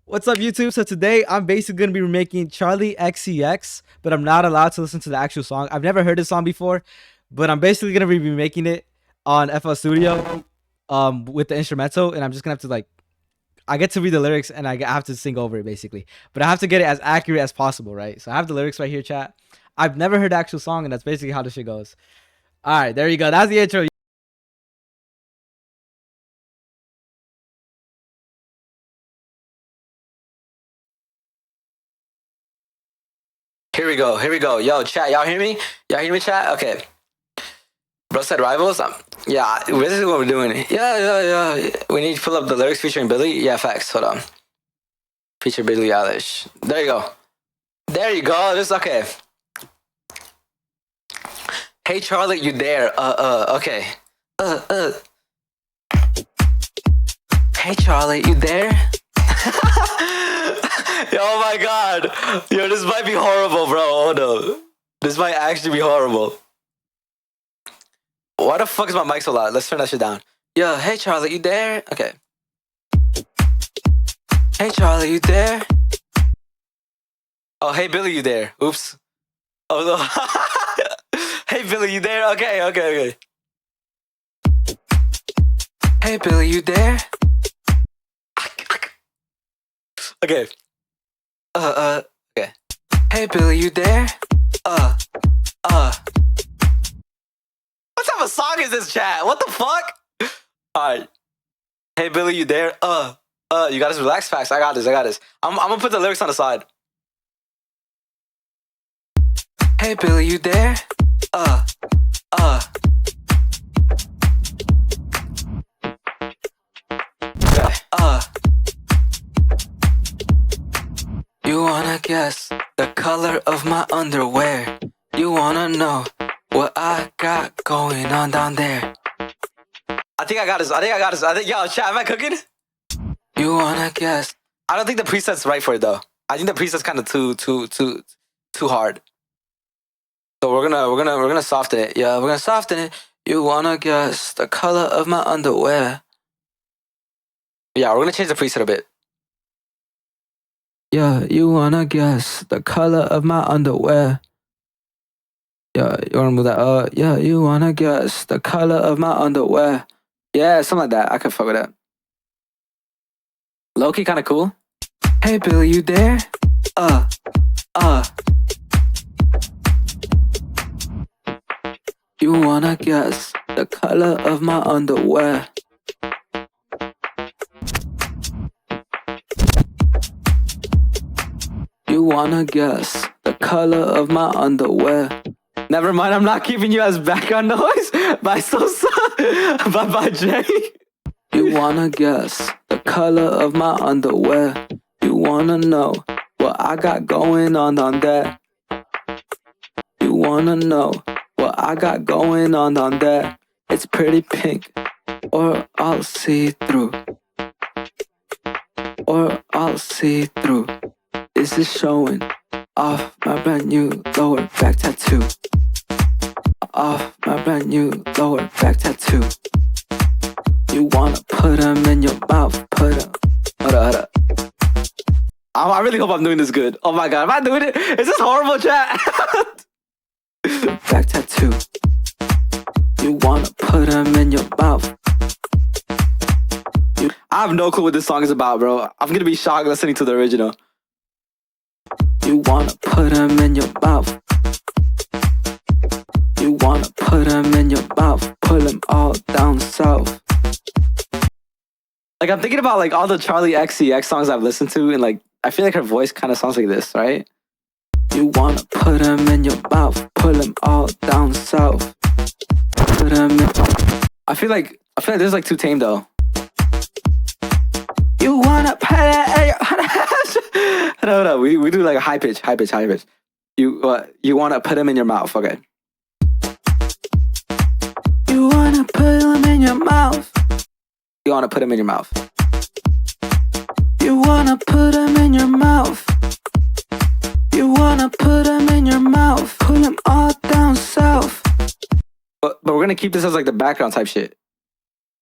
What's up, YouTube? So today I'm basically gonna be remaking Charli XCX, but I'm not allowed to listen to the actual song. I've never heard this song before, but I'm basically gonna be remaking it on FL Studio, with the instrumental, and I'm just gonna have to I get to read the lyrics and I have to sing over it basically, but I have to get it as accurate as possible, right? So I have the lyrics right here, chat. I've never heard the actual song, and that's basically how this shit goes. All right, there you go. That's the intro. Here we go. Here we go. Yo, chat. Y'all hear me? Y'all hear me, chat? Okay. Bro said rivals. Yeah, this is what we're doing. Yeah. We need to pull up the lyrics featuring Billy. Yeah, facts. Hold on. Feature Billie Eilish. There you go. There you go. This okay. Hey Charli, you there? Okay. Hey Charli, you there? Yo, oh my god. Yo, this might be horrible, bro. Hold up. This might actually be horrible. Why the fuck is my mic so loud? Let's turn that shit down. Yo, hey Charli, you there? Okay. Hey Charli, you there? Oh, hey Billy, you there? Oops. Oh no. Hey Billy, you there? Okay. Hey Billy, you there? Okay. Okay. Hey Billy, you there? What type of song is this, chat? What the fuck? Alright. Hey Billy, you there? You gotta relax fast. I got this. I'm gonna put the lyrics on the side. Hey Billy, you there? You wanna guess the color of my underwear? You wanna know what I got going on down there? I think I got this. Yo, chat, am I cooking? You wanna guess? I don't think the preset's right for it though. I think the preset's kind of too hard. So we're gonna soften it. Yeah, we're gonna soften it. You wanna guess the color of my underwear? Yeah, we're gonna change the preset a bit. Yeah, you wanna guess the color of my underwear? Yeah, you wanna move that? Yeah, you wanna guess the color of my underwear? Yeah, something like that. I can fuck with that. Low-key kinda cool. Hey Billy, you there? You wanna guess the color of my underwear? You wanna guess the color of my underwear? Never mind, I'm not keeping you as background noise by by Jay. You wanna guess the color of my underwear? You wanna know what I got going on there? You wanna know what I got going on there? It's pretty pink, or I'll see through. Or I'll see through. This is showing off my brand new lower back tattoo. Off my brand new lower back tattoo. You wanna put them in your mouth, put them. Hold up. I really hope I'm doing this good. Oh my god, am I doing it? Is this horrible, chat? Back tattoo. You wanna put them in your mouth. I have no clue what this song is about, bro. I'm gonna be shocked listening to the original. You wanna put them in your mouth. You wanna put them in your mouth. Pull them all down south. Like, I'm thinking about like all the Charli XCX songs I've listened to, and like I feel like her voice kind of sounds like this, right? You wanna put them in your mouth. Pull them all down south. Put them in. I feel like this is like too tame though. You wanna put it in your... No, we do like a high pitch. You wanna put them in your mouth, okay. You wanna put them in your mouth. You wanna put them in your mouth. You wanna put them in your mouth. You wanna put them in your mouth. Pull them all down south. But we're gonna keep this as like the background type shit.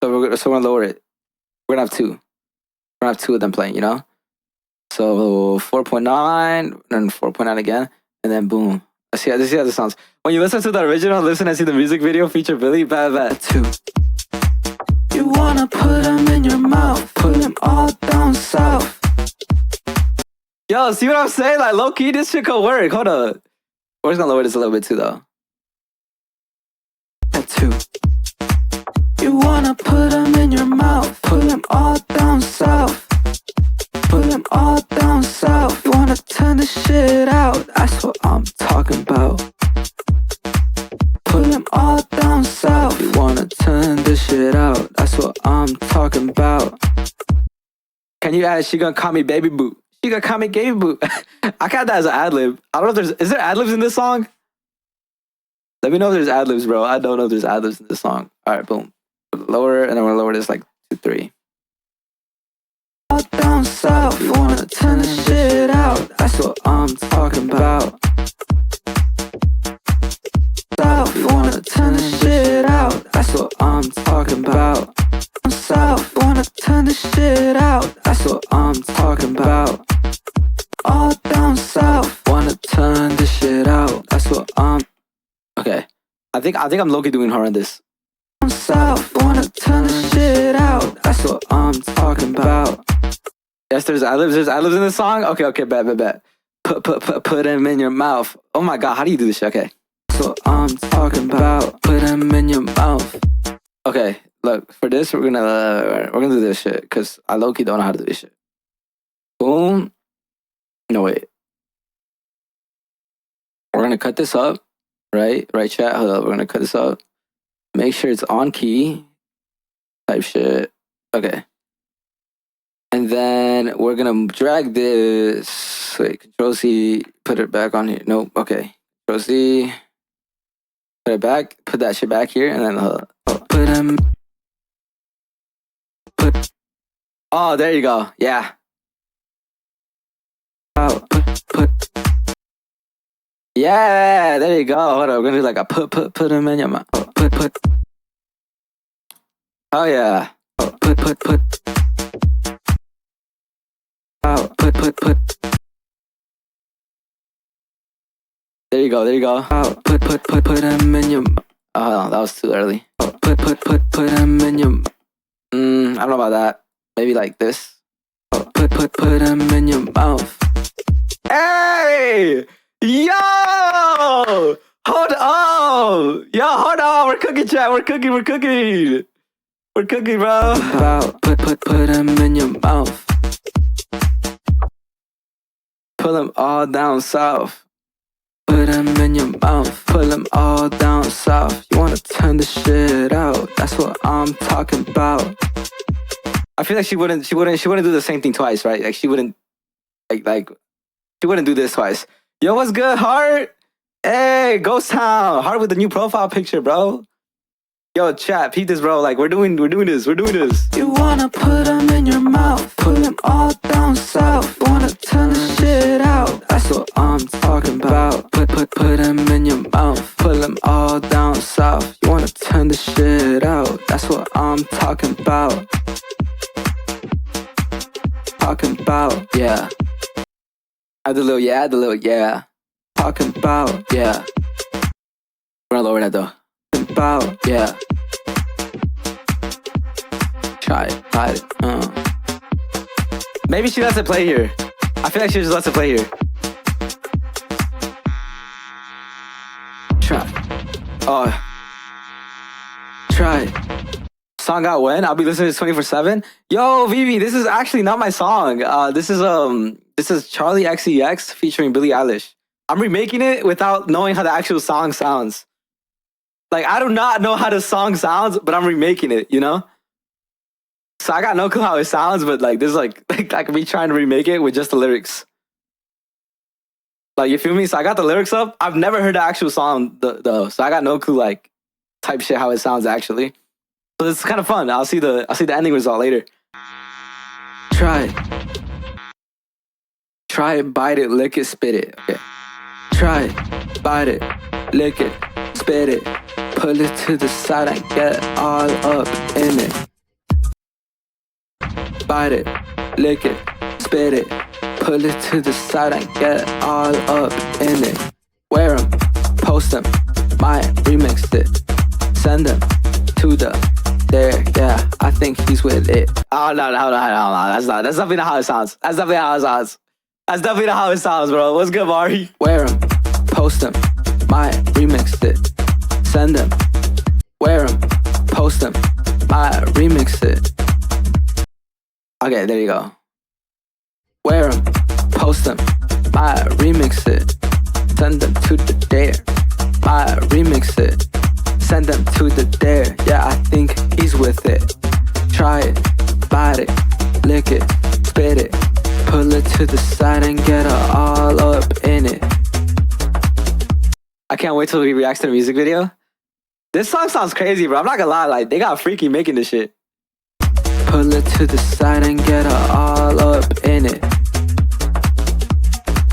So we're gonna lower it. We're gonna have two. don't have two of them playing, you know? So 4.9, and 4.9 again, and then boom. Let's see how this sounds. When you listen to the original, listen and see the music video feature Billy, bad. Two. You wanna put them in your mouth, put them all down south. Yo, see what I'm saying? Like, low-key, this shit could work. Hold up. We're just gonna lower this a little bit too, though. At two. You wanna put them in your mouth, put them all down south. Put them all down south. You wanna turn this shit out, that's what I'm talking about. Put them all down south. You wanna turn this shit out, that's what I'm talking about. Can you add, she gonna call me baby boo? She gonna call me baby boo. I got that as an ad-lib. I don't know if is there ad-libs in this song? Let me know if there's ad-libs, bro. I don't know if there's ad-libs in this song. Alright, boom. Lower, and then we're gonna lower this like 2, 3. All down south, you wanna turn this shit out, that's what I'm talking about. South, you wanna turn this shit out, that's what I'm talking about. South, you wanna turn this shit out, that's what I'm talking about. All down south, wanna turn this shit out, that's what I'm. Okay, I think I'm low-key doing horrendous. South, wanna turn this shit out, that's what I'm talking about. Yes, there's ad-libs in this song? Okay, bet. Put them in your mouth. Oh my god, how do you do this shit? Okay. That's what I'm talking about. Put them in your mouth. Okay, look, for this, we're gonna do this shit, because I low-key don't know how to do this shit. Boom. No, wait. We're gonna cut this up, right? Right, chat? Hold up, we're gonna cut this up. Make sure it's on key. Type shit. Okay. And then we're gonna drag this. Wait, Control C, put it back on here. Nope, okay. Control C, put it back, put that shit back here, and then put him. Oh, there you go. Yeah. Oh, put. Yeah, there you go. Hold on, we're gonna do like a put him in your mouth. Put. Oh yeah. Put. Oh, put. There you go. Oh, put him in your. Oh, that was too early. Oh, put him in your. I don't know about that. Maybe like this. Oh, put him in your mouth. Hey, yo, hold on. We're cooking, chat. We're cooking, bro. Put him in your mouth. Pull them all down south. Put them in your mouth. Pull them all down south. You wanna turn the shit out, that's what I'm talking about. I feel like she wouldn't do the same thing twice, right? Like she wouldn't she wouldn't do this twice. Yo, what's good, Heart? Hey, Ghost Town. Heart with the new profile picture, bro. Yo, chat, peep this, bro. Like, we're doing this. You wanna put them in your mouth, put them all down south. You wanna turn the shit out, that's what I'm talking about. Put them in your mouth, put them all down south. You wanna turn the shit out, that's what I'm talking about. Yeah. Add the little yeah. Talking about, yeah. We're gonna lower that though. About, yeah. Try it. Maybe she lets it play here. I feel like she just lets it play here. Try it. Song out when? I'll be listening to this 24/7. Yo, Vivi, this is actually not my song. This is Charli XCX featuring Billie Eilish. I'm remaking it without knowing how the actual song sounds. Like, I do not know how the song sounds, but I'm remaking it, you know? So I got no clue how it sounds, but like, this is like I could be trying to remake it with just the lyrics. Like, you feel me? So I got the lyrics up. I've never heard the actual song though, so I got no clue like type shit how it sounds actually. So it's kind of fun. I'll see the ending result later. Try it, bite it, lick it, spit it. Okay. Try it, bite it, lick it, spit it. Pull it to the side and get all up in it. Bite it, lick it, spit it, pull it to the side and get all up in it. Wear 'em, post 'em, might remix it, send 'em to the there. Yeah, I think he's with it. Oh no, hold on. That's definitely not how it sounds. That's definitely not how it sounds, bro. What's good, Mari? Wear 'em, post 'em, might remix it, send 'em. Wear 'em, post 'em, might remix it. Okay, there you go. Wear 'em, post 'em, might remix it, send them to the there. Might remix it, send them to the there. Yeah, I think he's with it. Try it, bite it, lick it, spit it, pull it to the side and get her all up in it. I can't wait till he reacts to the music video. This song sounds crazy, bro. I'm not gonna lie, like they got freaky making this shit. Pull it to the side and get her all up in it.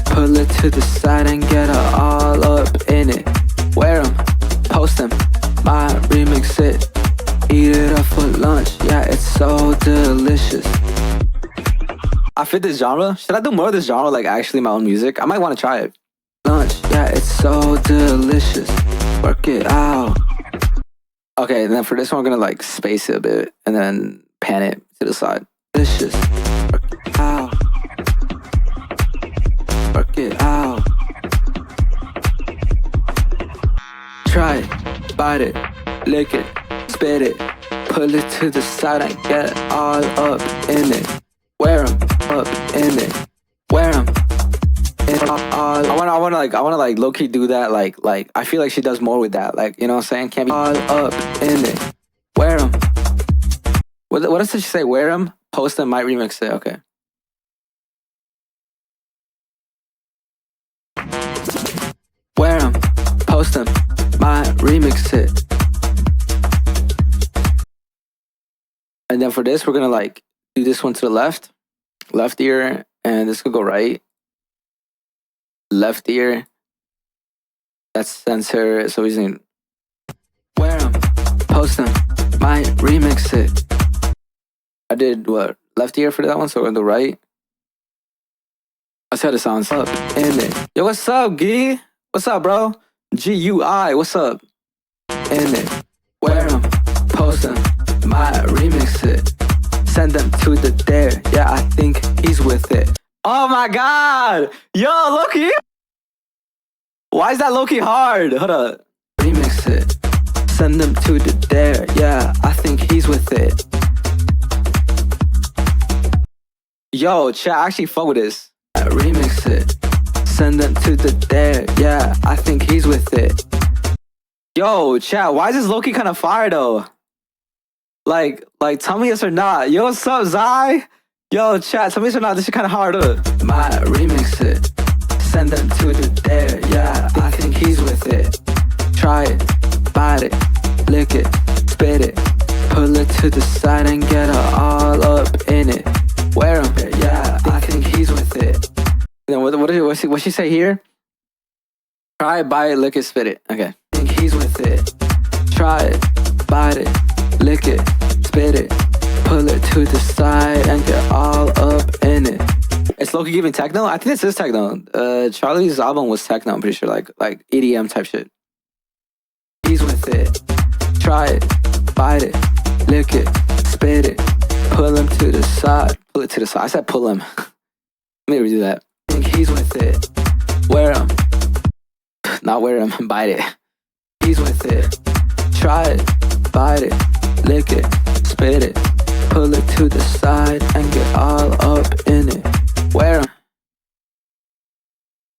Pull it to the side and get her all up in it. Wear 'em, post 'em, might remix it. Eat it up for lunch, yeah, it's so delicious. I fit this genre. Should I do more of this genre, like actually my own music? I might want to try it. Lunch, yeah, it's so delicious. Work it out. Okay, and then for this one, we're gonna like space it a bit and then pan it to the side. Delicious. Work it out. Work it out. Try it, bite it, lick it, spit it, pull it to the side and get all up in it. Wear 'em up in it. Wear 'em. I wanna like low key do that. Like I feel like she does more with that. Like, you know what I'm saying? Can't be all up in it. Wear 'em. What does she say? Wear 'em, post 'em, might remix it. Okay. Wear 'em, post 'em, might remix it. And then for this, we're gonna like do this one to the left ear, and this could go right. Left ear. That's censor. So he's in. Wear 'em, post 'em, might remix it. I did what? Left ear for that one, so we're gonna do right. Let's see how this sounds. Up in it. Yo, what's up, Gee? What's up, bro? GUI, what's up? In it. Wear 'em, post 'em, might remix it. Send them to the there. Yeah, I think he's with it. Oh my god! Yo, Loki! Why is that Loki hard? Hold up. Remix it. Send them to the there. Yeah, I think he's with it. Yo, chat, I actually fuck with this. Remix it. Send them to the there. Yeah, I think he's with it. Yo, chat, why is this Loki kind of fire though? Like, tell me yes or not. Yo, what's up, Zai? Yo, chat, tell me yes or not. This is kind of hard. Might remix it. Send them to the there. Yeah, I think he's with it. Try it, bite it, lick it, spit it, pull it to the side and get her all up in it. Wear 'em, yeah, I think he's with it. Then what she say here? Try it, bite it, lick it, spit it. Okay. I think he's with it. Try it, bite it, lick it, spit it, pull it to the side and get all up in it. It's Loki giving techno? I think this is techno. Charli's album was techno, I'm pretty sure, like EDM type shit. He's with it. Try it, bite it, lick it, spit it, pull him to the side. Pull it to the side. I said pull him. Let me redo that. I think he's with it. Wear him. Not wear him, bite it. He's with it. Try it, bite it, lick it, spit it, pull it to the side and get all up in it. Wear him.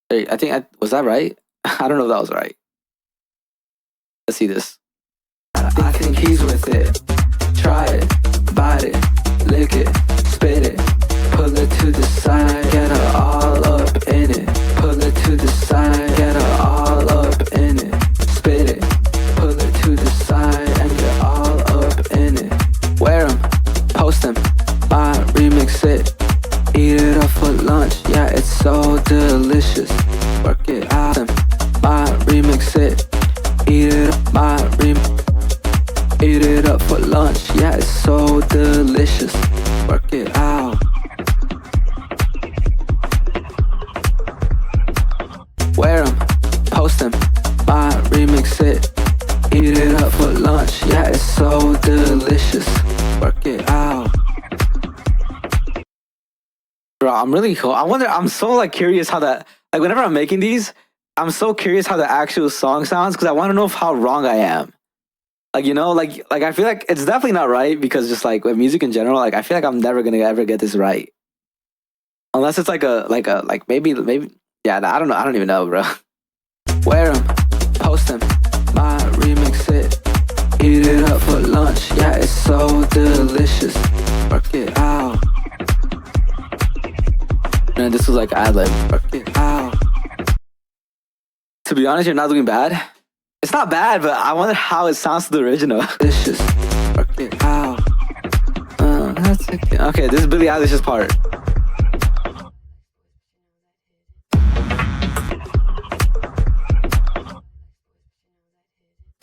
Hey, was that right? I don't know if that was right. Let's see this. I think he's with it. Try it, bite it, lick it, spit it, pull it to the side, get her all up in it. Pull it to the side, get her all up in it. Spit it, pull it to the side and get all up in it. Wear 'em, post 'em, buy, remix it, eat it up for lunch. Yeah, it's so delicious. Work it out, buy, remix it, eat it up, buy, eat it up for lunch. Yeah, it's so delicious. Work it out. Bro, I'm really cool. I wonder. I'm so like curious how that. Like whenever I'm making these, I'm so curious how the actual song sounds because I want to know how wrong I am. Like you know, like I feel like it's definitely not right because just like with music in general, like I feel like I'm never gonna ever get this right unless it's like maybe yeah. I don't know. I don't even know, bro. Wear 'em, post 'em, my remix it, eat it up for lunch. Yeah, it's so delicious. Work it out. And this was like ad-lib. Work it out. To be honest, you're not doing bad. It's not bad, but I wonder how it sounds to the original. Delicious. Work it out. Okay, this is Billie Eilish's part.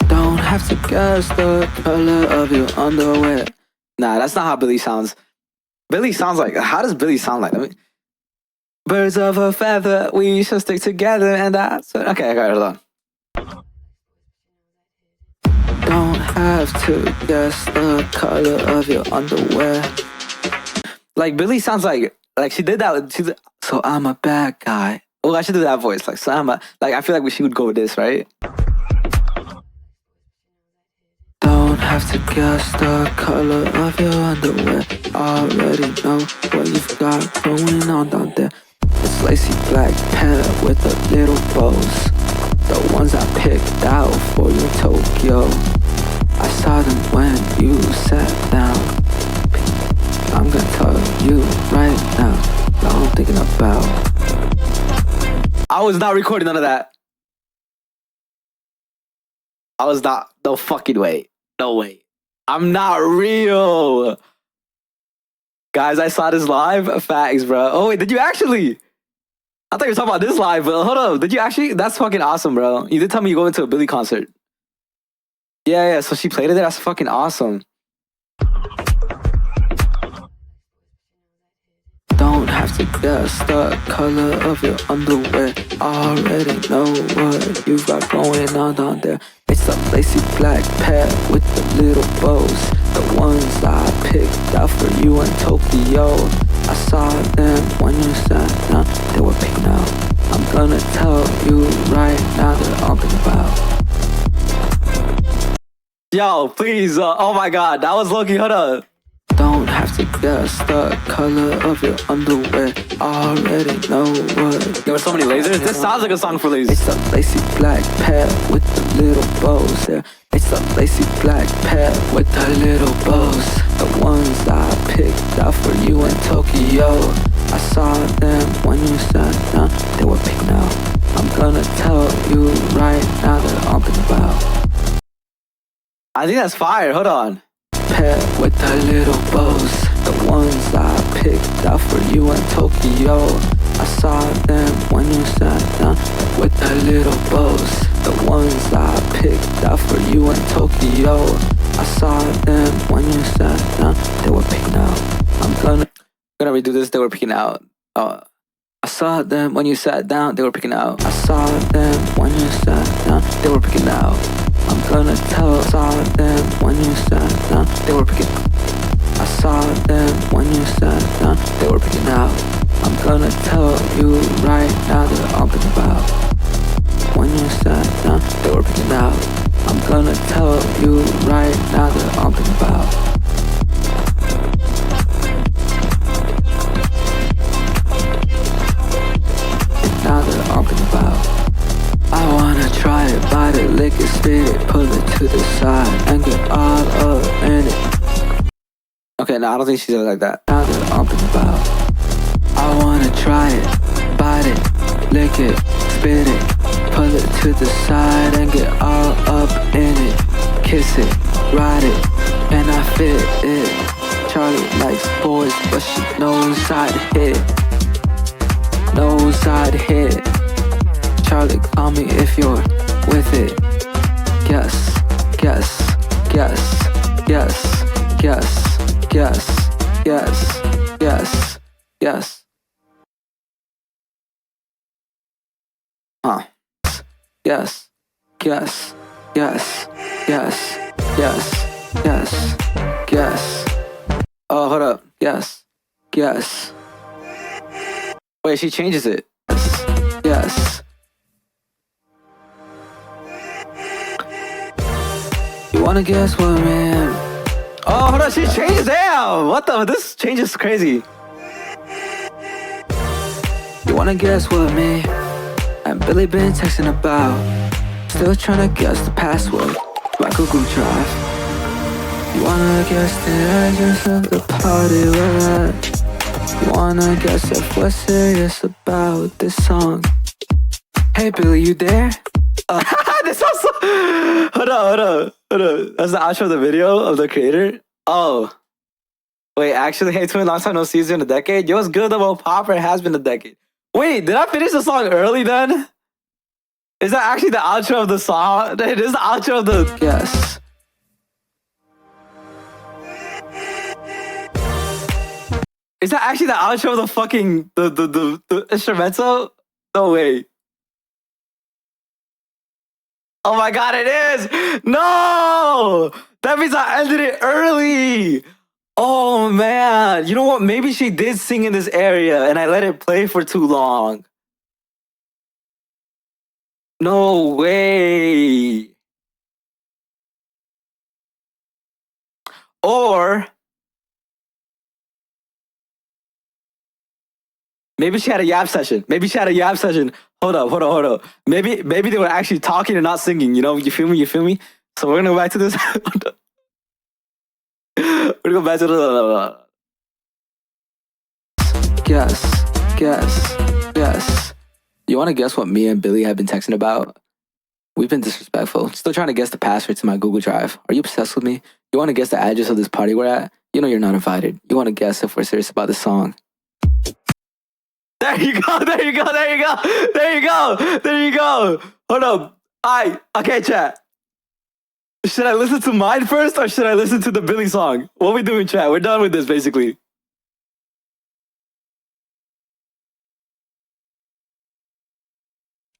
Don't have to guess the color of your underwear. Nah, that's not how Billie sounds. Billie sounds like, how does Billie sound like? I mean, birds of a feather, we should stick together, and that's it. Okay, hold on. Don't have to guess the color of your underwear. Like Billie sounds like she did that. So I'm a bad guy. Oh, I should do that voice. Like so I'm a like I feel like she would go with this, right? Don't have to guess the color of your underwear. Already know what you've got going on down there. It's lacy black pair with the little bows, the ones I picked out for you in Tokyo. I saw them when you sat down. I'm gonna tell you right now what I'm thinking about. I was not recording none of that. I was not. No fucking way. No way. I'm not real. Guys, I saw this live. Facts, bro. Oh, wait, did you actually? I thought you were talking about this live, but hold up. Did you actually? That's fucking awesome, bro. You did tell me you go into a Billie concert. Yeah, so she played it there? That's fucking awesome. Don't have to guess the color of your underwear. Already know what you've got going on down there. It's a lacy black pair with the little bows, the ones I picked out for you in Tokyo. I saw them when you sat down, they were picking out. I'm gonna tell you right now that I'm thinking about. Yo, please, oh my god, that was Loki, hold up. Don't have to guess the color of your underwear. Already know what. There were so many lasers. This sounds like a song for lasers. It's a lacy black pair with the little bows there. It's a lacy black pair with the little bows, the ones I picked out for you in Tokyo. I saw them when you sat down, they were picking out. I'm gonna tell you right now that I'm thinking about. I think that's fire, hold on. Pair with the little bows, the ones I picked out for you in Tokyo. I saw them when you sat down with the little bows, the ones I picked out for you in Tokyo. I saw them when you sat down, they were picking out. I'm gonna redo this, they were picking out. I saw them when you sat down, they were picking out. I saw them when you sat down, they were picking out. I'm gonna tell. Saw them when you sat down, they were picking. I saw them when you sat down, they were picking out. I'm gonna tell you right now that I'm thinking about. When you sat down, they were picking out. I'm gonna tell you right now that I'm thinking about. Now that I'm thinking about. I wanna try it, bite it, lick it, spit it, pull it to the side, and get all up in it. Okay, no, I don't think she did it like that. Now that I'm thinking about. I wanna try it, bite it, lick it, spit it, pull it to the side, and get all up in it. Kiss it, ride it, and I fit it. Charli likes boys, but she knows how to hit. Knows how to hit. Charli, call me if you're with it. Guess, guess, guess, guess, guess, guess, guess, guess, guess. Yes, guess, guess, guess, guess, guess, guess. Oh, hold up. Guess, guess. Wait, she changes it. Yes. You wanna guess what, man? Oh, hold on, she changes. Damn! What the? This change is crazy. You wanna guess what, me and Billy been texting about? Still trying to guess the password to my Google Drive. You wanna guess the address of the party we're at? You wanna guess if we're serious about this song? Hey Billy, you there? This also. Hold on. That's the outro of the video of the creator. Oh, wait. Actually, hey twin, long time no see you in a decade. Yo, it's good though. Popper has been a decade. Wait, did I finish the song early then? Is that actually the outro of the song? It is the outro of the. Yes. Is that actually the outro of the fucking the instrumental? No way. Oh my god, it is! No! That means I ended it early! Oh man, you know what? Maybe she did sing in this area and I let it play for too long. No way. Or maybe she had a yap session. Hold up. Maybe they were actually talking and not singing. You know, you feel me? So we're gonna go back to this. We're gonna go back to the. Guess. You wanna guess what me and Billy have been texting about? We've been disrespectful. Still trying to guess the password to my Google Drive. Are you obsessed with me? You wanna guess the address of this party we're at? You know you're not invited. You wanna guess if we're serious about this song? There you go. Hold up. Okay, chat. Should I listen to mine first or should I listen to the Billy song? What we doing, chat? We're done with this, basically.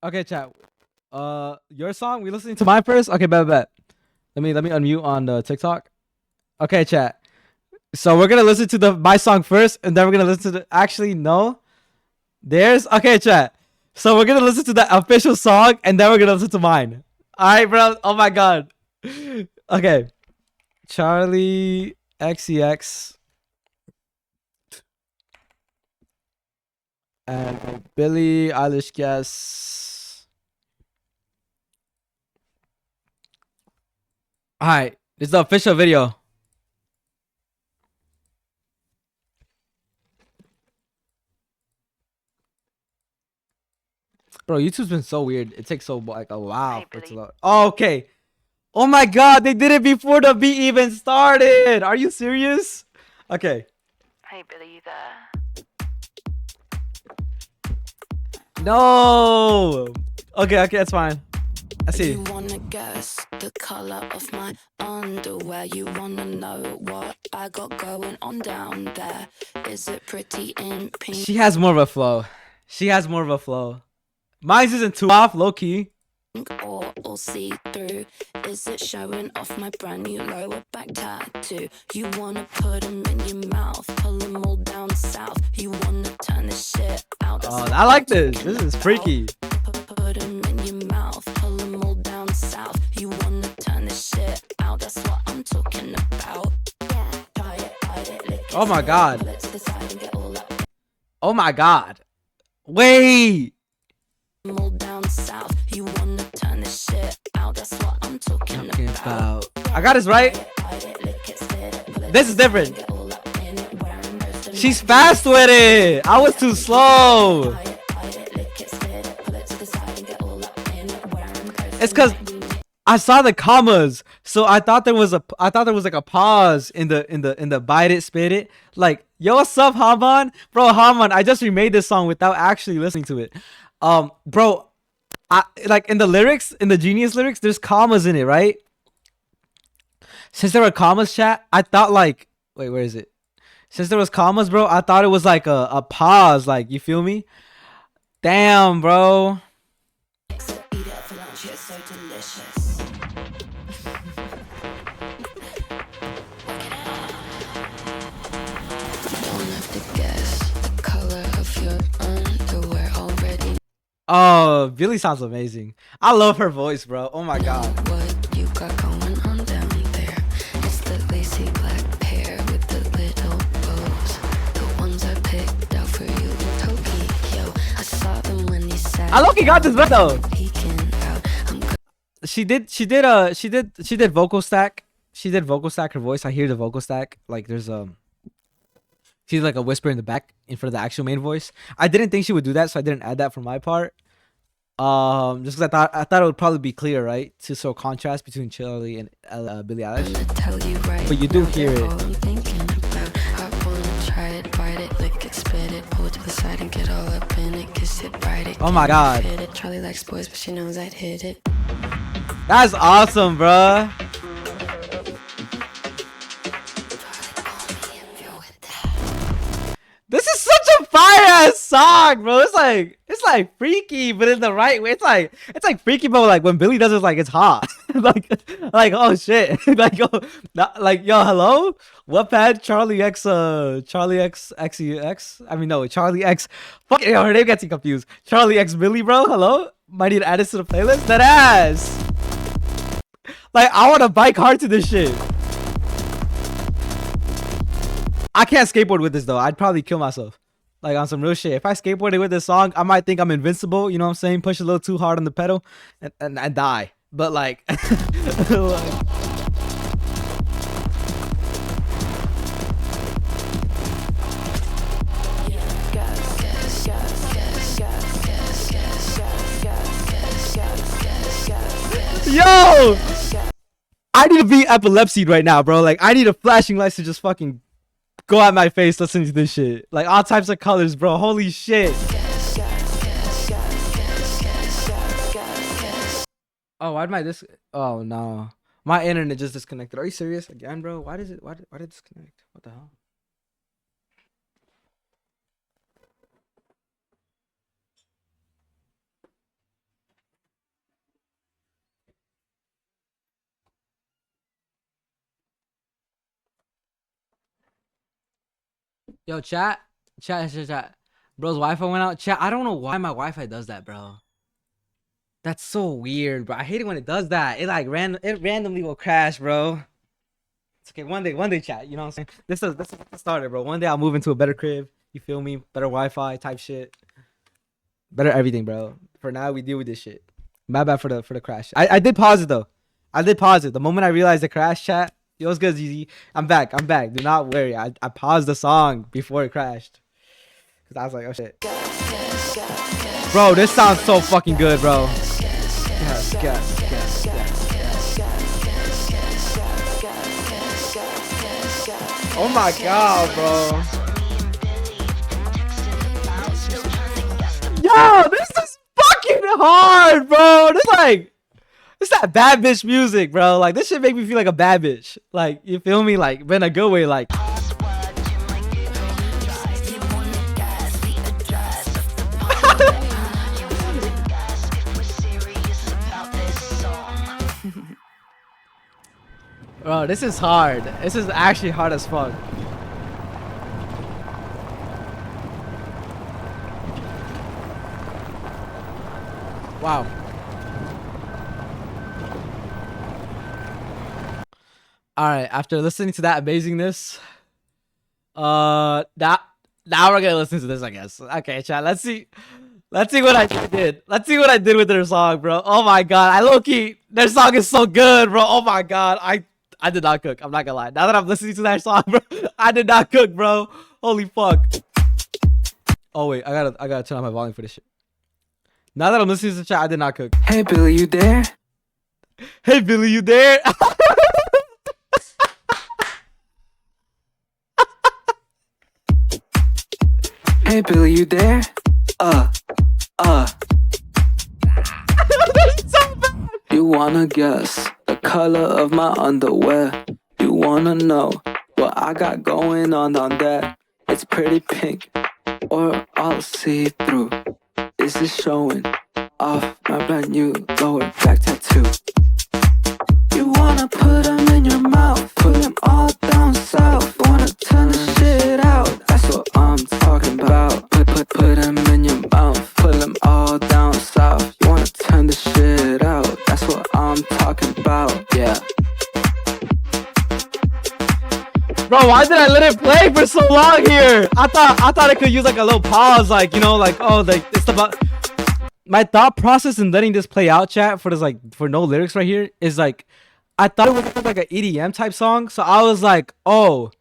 Okay, chat. Your song. We listening to mine first. Okay, bet. Let me unmute on the TikTok. Okay, chat. So we're gonna listen to my song first, and then we're gonna listen to the. Actually, no. Okay, chat. So we're gonna listen to the official song, and then we're gonna listen to mine. All right, bro. Oh my god. Okay. Charli XCX and Billie Eilish guess. All right, this is the official video. Bro, YouTube's been so weird. It takes so like a while for it to load. Oh, okay. Oh my god, they did it before the beat even started. Are you serious? Okay. Hey Billy, you there? No. Okay, that's fine. I see. You wanna guess the color of my underwear? You wanna know what I got going on down there? Is it pretty in pink? She has more of a flow. Mine isn't too off, low key. Or all see through? Is it showing off my brand new lower back tattoo? You wanna put them in your mouth, pull them all down south. You wanna turn this shit out. Oh, I like this. This is freaky. Put them in your mouth, pull them all down south. You wanna turn this shit out. That's what I'm talking about. Oh my god. Oh my god. Wait. All down south. You wanna turn this shit out. That's what I'm talking about. I got this right. This is different. She's fast with it. I was too slow. It's cause I saw the commas, so I thought there was like a pause in the bite it, spit it. Like, yo, what's up, Haman? Bro, Haman, I just remade this song without actually listening to it. Bro, I like in the lyrics, in the Genius lyrics, there's commas in it, right? Since there were commas, chat, I thought like, wait, where is it? Since there was commas, bro, I thought it was like a pause, like, you feel me? Damn, bro. Don't have to guess the color of your Oh, Billy sounds amazing. I love her voice, bro. Oh my god. What you got going on down there? It's the lacy black pair with the little bows. The ones I picked out for you in Tokyo. I saw them when you sat. I low-key got this beat though. Peeking out. I'm She did vocal stack. She did vocal stack her voice. I hear the vocal stack. Like there's she's like a whisper in the back in front of the actual main voice. I didn't think she would do that, so I didn't add that for my part. Just because I thought it would probably be clear, right, to show contrast between Charli and Billie Eilish. gonna tell you right. But you do now hear that it. all I'm thinking about. I wanna try it, bite it, lick it, spit it, pull it to the side and get all up in it, kiss it, bite it. Oh my god. Hit it. Charlie likes boys, but she knows I'd hit it. That's awesome, bruh. This is such a fire ass song, bro. It's like freaky, but in the right way. It's like freaky, but like when Billy does it, like it's hot. like oh shit. like yo, hello. What pad? Charlie X XEX. I mean no, Charlie X. Fuck yo, her name gets me confused. Charlie X Billy, bro. Hello. Might need to add this to the playlist. That ass. Like I want to bike hard to this shit. I can't skateboard with this though. I'd probably kill myself. Like on some real shit. If I skateboarded with this song, I might think I'm invincible. You know what I'm saying? Push a little too hard on the pedal and die. But like, yo, I need to be epilepsied right now, bro. Like I need a flashing lights to just fucking go at my face listening to this shit. Like all types of colors, bro. Holy shit. Oh, why did my oh no. My internet just disconnected. Are you serious again, bro? Why did it disconnect? What the hell? Yo, chat. Bro's Wi-Fi went out. Chat, I don't know why my Wi-Fi does that, bro. That's so weird, bro. I hate it when it does that. It like randomly will crash, bro. It's okay. One day, chat. You know what I'm saying? This is the starter, bro. One day I'll move into a better crib. You feel me? Better Wi-Fi type shit. Better everything, bro. For now, we deal with this shit. My bad for the crash. I did pause it though. I did pause it. The moment I realized the crash, chat. Yo, what's good, ZZ? I'm back. Do not worry. I paused the song before it crashed. Cause I was like, oh shit. Bro, this sounds so fucking good, bro. Oh my god, bro. Yo, this is fucking hard, bro. It's that bad bitch music, bro. Like this shit make me feel like a bad bitch. Like you feel me? Like in a good way. Like. Bro, this is hard. This is actually hard as fuck. Wow. All right, after listening to that amazingness, now we're gonna listen to this, I guess. Okay, chat. Let's see what I did. Let's see what I did with their song, bro. Oh my god, I low-key, their song is so good, bro. Oh my god, I did not cook. I'm not gonna lie. Now that I'm listening to that song, bro, I did not cook, bro. Holy fuck. Oh wait, I gotta turn on my volume for this shit. Now that I'm listening to the chat, I did not cook. Hey Billy, you there? Hey Billy, you there? Hey Billy, you there? So bad. You wanna guess the color of my underwear? You wanna know what I got going on there? It's pretty pink or all see-through. Is it showing off my brand new lower back tattoo? You wanna put them in your mouth, put them all down south. Wanna turn the shit out, that's what I'm talking about. Put them in your mouth, put them all down Bro, why did I let it play for so long here? I thought I could use like a little pause, like, you know, like, oh, like it's about my thought process in letting this play out, chat, for this, like, for no lyrics right here is like, I thought it was like an EDM type song, so I was like, oh,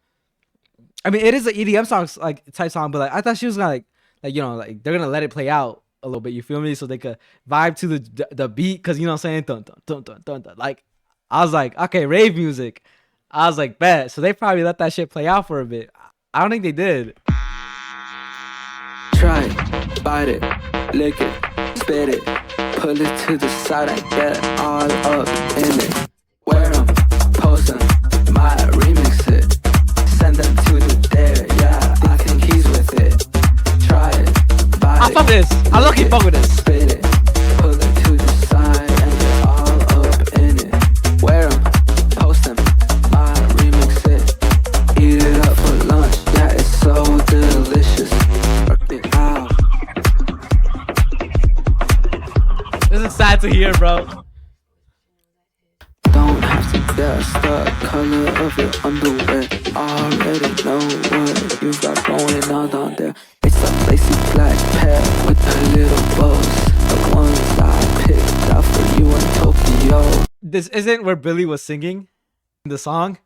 I mean, it is an EDM song, like, type song, but like I thought she was gonna like, you know, like they're gonna let it play out a little bit, you feel me, so they could vibe to the beat, cause you know what I'm saying, dun dun dun dun dun dun. Like, I was like, okay, rave music. I was like, bet. So they probably let that shit play out for a bit. I don't think they did. Try it, bite it, lick it, spit it, pull it to the side and get all up in it. Wear them, post them, might remix it, send them to the dare, yeah, I think he's with it. Try it, bite I it, fuck with this. I low-key fuck with this. spit it, pull it to the side and get all up in it. Wear them, post them, might remix it, eat it up for lunch, yeah, it's so delicious. Work it out. This is sad to hear, bro. Don't have to guess the color of your underwear. Already know what you've got going on down there. It's a lacy black pair with the little bows. The ones I picked out for you in Tokyo. This isn't where Billy was singing in the song,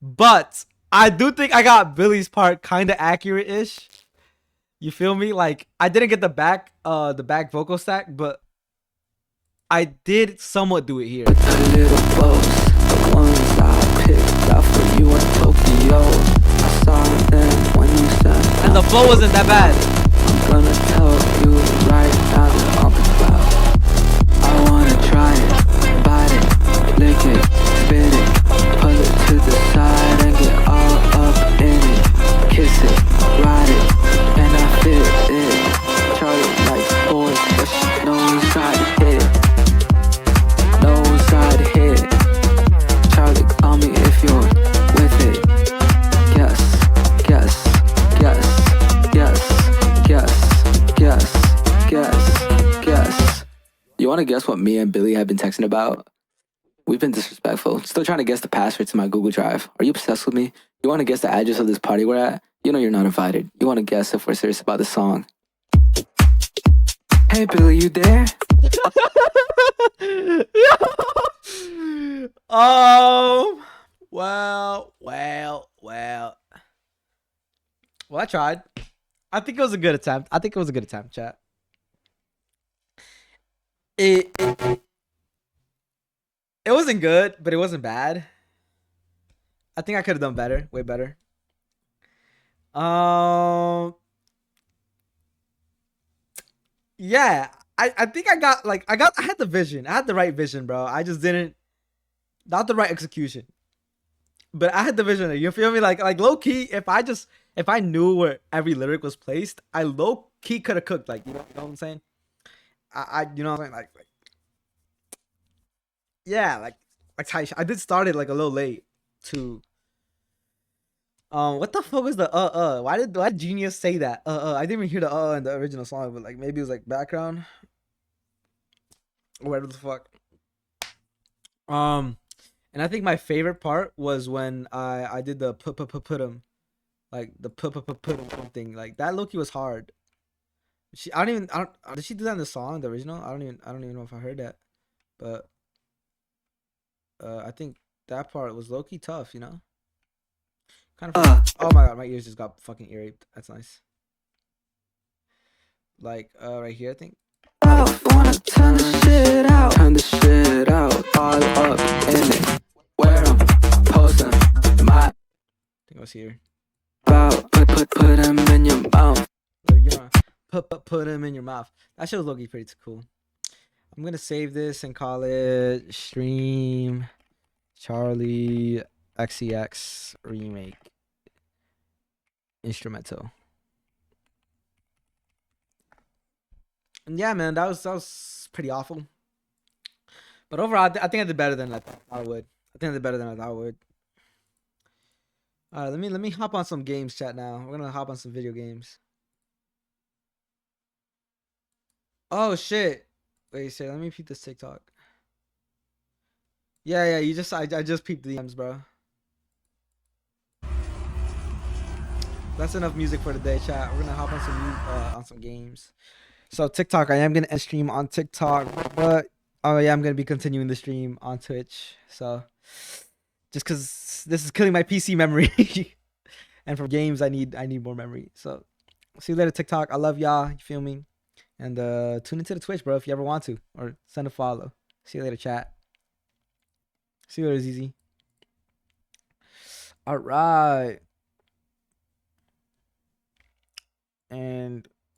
but I do think I got Billy's part kind of accurate-ish. You feel me? Like, I didn't get the back vocal stack, but I did somewhat do it here. With the little bows. The ones I picked out for you in Tokyo. I saw them when you sent them. And the flow wasn't that bad. I'm gonna tell you right now that I'm about. I wanna try it, bite it, lick it, spit it, pull it to the side and get all up in it. Kiss it, ride it, and I fit it. Charli likes boys, but she knows how to hit it. Knows how to hit it. Charli, call me if you're with it. Guess, guess, guess, guess, guess, guess, guess, guess. You wanna guess what me and Billy have been texting about? We've been disrespectful. Still trying to guess the password to my Google Drive. Are you obsessed with me? You wanna guess the address of this party we're at? You know you're not invited. You wanna guess if we're serious about the song. Hey Billy, you there? Oh, well. Well, I tried. I think it was a good attempt. Chat. It wasn't good, but it wasn't bad. I think I could have done better, way better. Yeah, I think I had the vision. I had the right vision, bro. I just didn't, not the right execution. But I had the vision. You feel me? Like low key, if I knew where every lyric was placed, I low key could have cooked. Like, you know what I'm saying? You know what I'm saying? Like yeah, like I did start it like a little late to. What the fuck was the why Genius say that? I didn't even hear the in the original song, but like maybe it was like background or whatever the fuck. And I think my favorite part was when I did the put him, like the put him thing. Like that Loki was hard. Did she do that in the song, the original? I don't even know if I heard that, but I think that part was low-key tough, you know. Kind of. Oh my god, my ears just got fucking ear raped. That's nice. Like right here, I think. I wanna turn the shit out. Turn the shit out. All up in it. Wear them, post them. My. I think it was here. About put them in your mouth. You know, put them in your mouth. That shit was low-key pretty cool. I'm gonna save this and call it stream Charli XCX remake instrumental. And yeah, man, that was pretty awful. But overall, I think I did better than I thought I would. I think I did better than I thought I would. All right, let me hop on some games chat now. We're gonna hop on some video games. Oh shit! Wait, say, let me peep this TikTok. Yeah, I just peeped the DMs, bro. That's enough music for today, chat. We're gonna hop on some games. So TikTok, I am gonna end stream on TikTok, but oh yeah, I'm gonna be continuing the stream on Twitch. So just because this is killing my PC memory, and for games, I need more memory. So see you later, TikTok. I love y'all. You feel me? And tune into the Twitch, bro, if you ever want to, or send a follow. See you later, chat. See you later, ZZ. All right. And